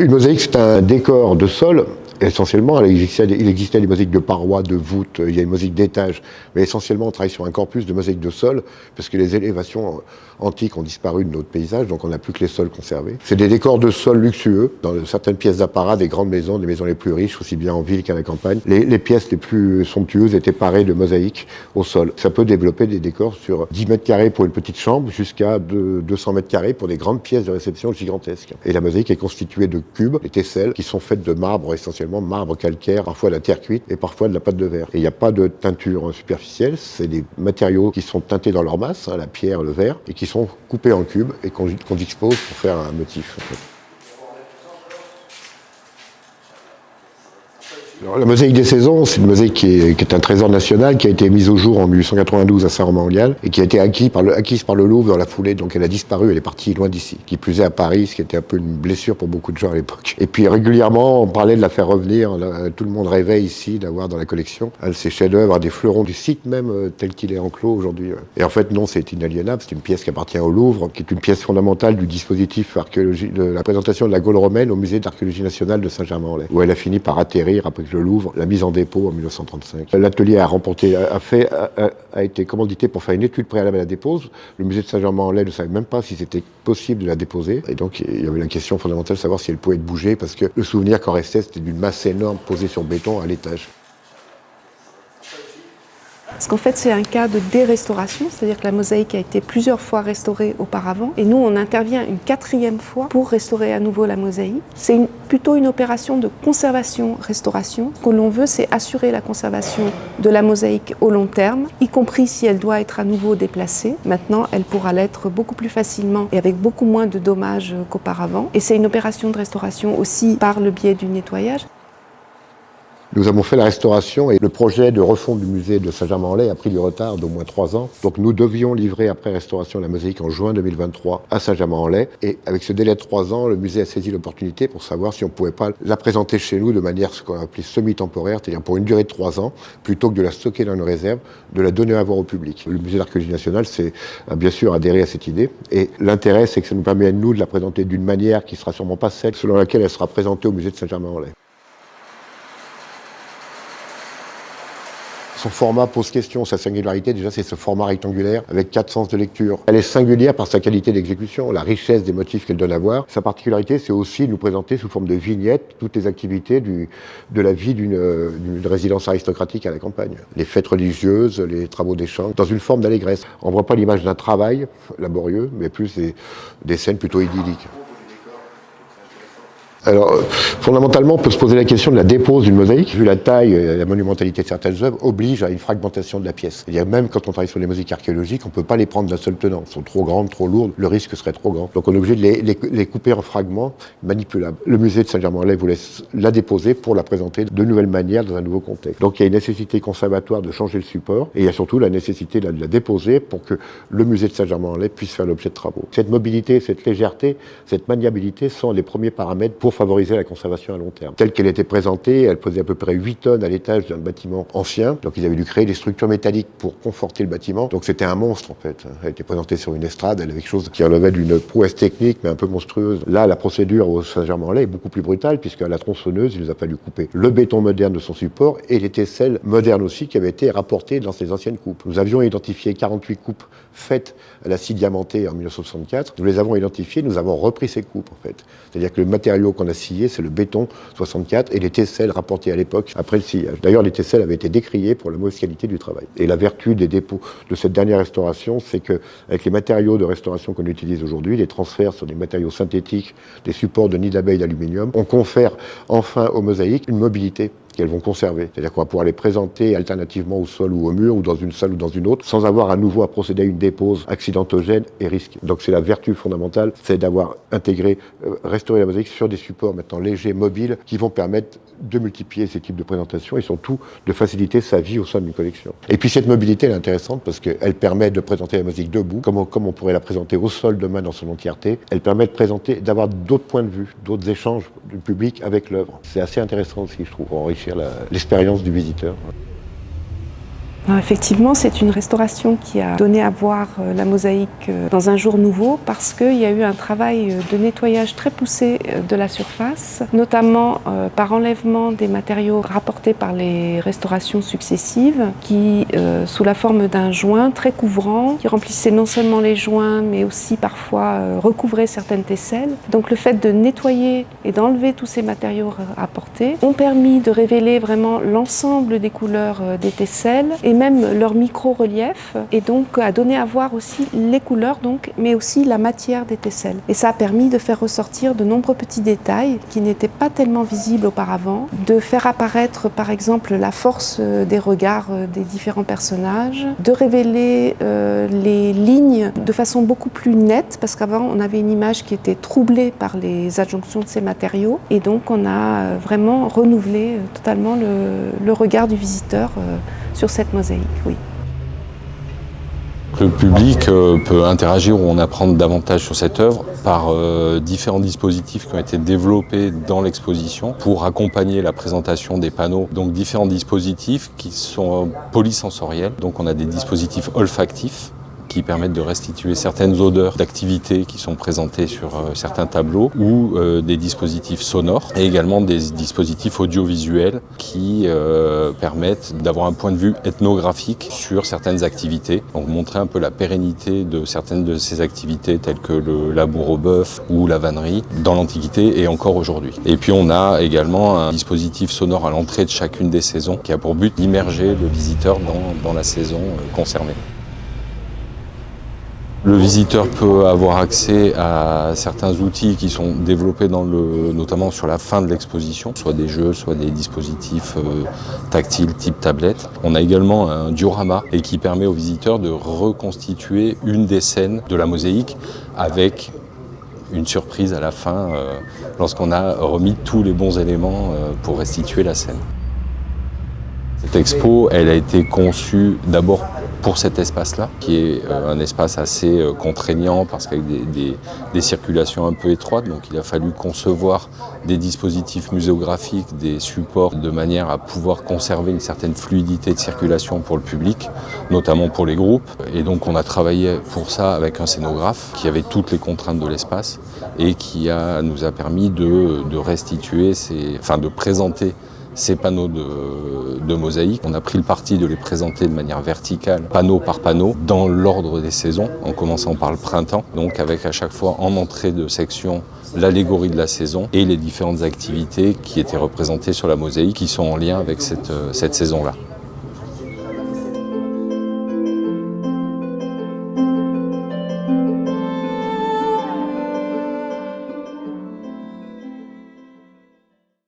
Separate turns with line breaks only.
Une mosaïque, c'est un décor de sol. Essentiellement, il existait des mosaïques de parois, de voûtes, il y a une mosaïque d'étages, mais essentiellement on travaille sur un corpus de mosaïques de sol, parce que les élévations antiques ont disparu de notre paysage, donc on n'a plus que les sols conservés. C'est des décors de sol luxueux, dans certaines pièces d'apparat, des grandes maisons, des maisons les plus riches, aussi bien en ville qu'à la campagne. Les pièces les plus somptueuses étaient parées de mosaïques au sol. Ça peut développer des décors sur 10 mètres carrés pour une petite chambre, jusqu'à 200 mètres carrés pour des grandes pièces de réception gigantesques. Et la mosaïque est constituée de cubes, des tesselles, qui sont faites de marbre essentiellement, marbre calcaire, parfois de la terre cuite et parfois de la pâte de verre. Et il n'y a pas de teinture superficielle, c'est des matériaux qui sont teintés dans leur masse, la pierre, le verre, et qui sont coupés en cubes et qu'on dispose pour faire un motif. En fait. Alors, la mosaïque des saisons, c'est une mosaïque qui est un trésor national, qui a été mise au jour en 1892 à Saint-Romain-en-Galles et qui a été acquise par le Louvre dans la foulée, donc elle a disparu, elle est partie loin d'ici. Qui plus est à Paris, ce qui était un peu une blessure pour beaucoup de gens à l'époque. Et puis régulièrement, on parlait de la faire revenir, tout le monde rêvait ici d'avoir dans la collection un de ces chefs-d'œuvre, des fleurons du site même tel qu'il est enclos aujourd'hui. Et en fait non, c'est inaliénable, c'est une pièce qui appartient au Louvre, qui est une pièce fondamentale du dispositif archéologique de la présentation de la Gaule romaine au musée d'archéologie nationale de Saint-Germain-en-Laye, où elle a fini par atterrir après le Louvre, la mise en dépôt en 1935. L'atelier a été commandité pour faire une étude préalable à la dépose. Le musée de Saint-Germain-en-Laye ne savait même pas si c'était possible de la déposer. Et donc, il y avait la question fondamentale de savoir si elle pouvait être bougée, parce que le souvenir qu'en restait, c'était d'une masse énorme posée sur béton à l'étage.
Parce qu'en fait, c'est un cas de dérestauration, c'est-à-dire que la mosaïque a été plusieurs fois restaurée auparavant, et nous, on intervient une 4e fois pour restaurer à nouveau la mosaïque. C'est plutôt une opération de conservation-restauration. Ce que l'on veut, c'est assurer la conservation de la mosaïque au long terme, y compris si elle doit être à nouveau déplacée. Maintenant, elle pourra l'être beaucoup plus facilement et avec beaucoup moins de dommages qu'auparavant. Et c'est une opération de restauration aussi par le biais du nettoyage.
Nous avons fait la restauration et le projet de refonte du musée de Saint-Germain-en-Laye a pris du retard d'au moins 3 ans. Donc nous devions livrer après restauration la mosaïque en juin 2023 à Saint-Germain-en-Laye. Et avec ce délai de 3 ans, le musée a saisi l'opportunité pour savoir si on ne pouvait pas la présenter chez nous de manière ce qu'on a appelé semi-temporaire, c'est-à-dire pour une durée de 3 ans, plutôt que de la stocker dans une réserve, de la donner à voir au public. Le musée d'archéologie nationale a bien sûr adhéré à cette idée. Et l'intérêt, c'est que ça nous permet à nous de la présenter d'une manière qui ne sera sûrement pas celle selon laquelle elle sera présentée au musée de Saint-Germain-en-Laye. Son format pose question, sa singularité, déjà c'est ce format rectangulaire avec 4 sens de lecture. Elle est singulière par sa qualité d'exécution, la richesse des motifs qu'elle donne à voir. Sa particularité, c'est aussi de nous présenter sous forme de vignettes toutes les activités de la vie d'une résidence aristocratique à la campagne. Les fêtes religieuses, les travaux des champs, dans une forme d'allégresse. On ne voit pas l'image d'un travail laborieux, mais plus des scènes plutôt idylliques. Alors, fondamentalement, on peut se poser la question de la dépose d'une mosaïque. Vu la taille et la monumentalité de certaines œuvres, oblige à une fragmentation de la pièce. Il y a même quand on travaille sur les mosaïques archéologiques, on ne peut pas les prendre d'un seul tenant. Elles sont trop grandes, trop lourdes, le risque serait trop grand. Donc on est obligé de les couper en fragments manipulables. Le musée de Saint-Germain-en-Laye voulait la déposer pour la présenter de nouvelles manières dans un nouveau contexte. Donc il y a une nécessité conservatoire de changer le support, et il y a surtout la nécessité de la déposer pour que le musée de Saint-Germain-en-Laye puisse faire l'objet de travaux. Cette mobilité, cette légèreté, cette maniabilité sont les premiers paramètres pour favoriser la conservation à long terme. Telle qu'elle était présentée, elle pesait à peu près 8 tonnes à l'étage d'un bâtiment ancien. Donc ils avaient dû créer des structures métalliques pour conforter le bâtiment. Donc c'était un monstre en fait. Elle était présentée sur une estrade, elle avait quelque chose qui relevait d'une prouesse technique mais un peu monstrueuse. Là, la procédure au Saint-Germain-en-Laye est beaucoup plus brutale puisqu'à la tronçonneuse, il nous a fallu couper le béton moderne de son support et les tesselles modernes aussi qui avaient été rapportées dans ces anciennes coupes. Nous avions identifié 48 coupes faites à la scie diamantée en 1964. Nous les avons identifiées, nous avons repris ces coupes en fait. C'est-à-dire que le matériau qu'on a scié, c'est le béton 64 et les tesselles rapportées à l'époque après le sciage. D'ailleurs, les tesselles avaient été décriées pour la mauvaise qualité du travail. Et la vertu des dépôts de cette dernière restauration, c'est qu'avec les matériaux de restauration qu'on utilise aujourd'hui, les transferts sur des matériaux synthétiques, des supports de nid d'abeilles d'aluminium, on confère enfin aux mosaïques une mobilité qu'elles vont conserver. C'est-à-dire qu'on va pouvoir les présenter alternativement au sol ou au mur, ou dans une salle ou dans une autre, sans avoir à nouveau à procéder à une dépose accidentogène et risquée. Donc c'est la vertu fondamentale, c'est d'avoir intégré, restauré la mosaïque sur des supports maintenant légers, mobiles, qui vont permettre de multiplier ces types de présentations et surtout de faciliter sa vie au sein d'une collection. Et puis cette mobilité, elle est intéressante parce qu'elle permet de présenter la mosaïque debout, comme on pourrait la présenter au sol demain dans son entièreté. Elle permet d'avoir d'autres points de vue, d'autres échanges du public avec l'œuvre. C'est assez intéressant aussi, je trouve, pour enrichir l'expérience du visiteur.
Alors, effectivement, c'est une restauration qui a donné à voir la mosaïque dans un jour nouveau parce qu'il y a eu un travail de nettoyage très poussé de la surface, notamment par enlèvement des matériaux rapportés par les restaurations successives qui, sous la forme d'un joint très couvrant, qui remplissait non seulement les joints mais aussi parfois recouvrait certaines tesselles. Donc le fait de nettoyer et d'enlever tous ces matériaux apportés ont permis de révéler vraiment l'ensemble des couleurs des tesselles et même leur micro-relief, et donc à donner à voir aussi les couleurs, mais aussi la matière des tesselles. Et ça a permis de faire ressortir de nombreux petits détails qui n'étaient pas tellement visibles auparavant, de faire apparaître par exemple la force des regards des différents personnages, de révéler les lignes de façon beaucoup plus nette, parce qu'avant on avait une image qui était troublée par les adjonctions de ces matériaux, et donc on a vraiment renouvelé totalement le regard du visiteur sur cette mosaïque, oui.
Le public peut interagir ou en apprendre davantage sur cette œuvre par différents dispositifs qui ont été développés dans l'exposition pour accompagner la présentation des panneaux. Donc différents dispositifs qui sont polysensoriels. Donc on a des dispositifs olfactifs qui permettent de restituer certaines odeurs d'activités qui sont présentées sur certains tableaux, ou des dispositifs sonores, et également des dispositifs audiovisuels qui permettent d'avoir un point de vue ethnographique sur certaines activités, donc montrer un peu la pérennité de certaines de ces activités telles que le labour au bœuf ou la vannerie dans l'Antiquité et encore aujourd'hui. Et puis on a également un dispositif sonore à l'entrée de chacune des saisons qui a pour but d'immerger le visiteur dans la saison concernée. Le visiteur peut avoir accès à certains outils qui sont développés notamment sur la fin de l'exposition, soit des jeux, soit des dispositifs tactiles type tablette. On a également un diorama et qui permet aux visiteurs de reconstituer une des scènes de la mosaïque avec une surprise à la fin lorsqu'on a remis tous les bons éléments pour restituer la scène. Cette expo, elle a été conçue d'abord pour cet espace-là, qui est un espace assez contraignant parce qu'avec des circulations un peu étroites, donc il a fallu concevoir des dispositifs muséographiques, des supports de manière à pouvoir conserver une certaine fluidité de circulation pour le public, notamment pour les groupes. Et donc on a travaillé pour ça avec un scénographe qui avait toutes les contraintes de l'espace et qui nous a permis de restituer, de présenter ces panneaux de mosaïque. On a pris le parti de les présenter de manière verticale, panneau par panneau, dans l'ordre des saisons, en commençant par le printemps, donc avec à chaque fois en entrée de section l'allégorie de la saison et les différentes activités qui étaient représentées sur la mosaïque qui sont en lien avec cette saison-là.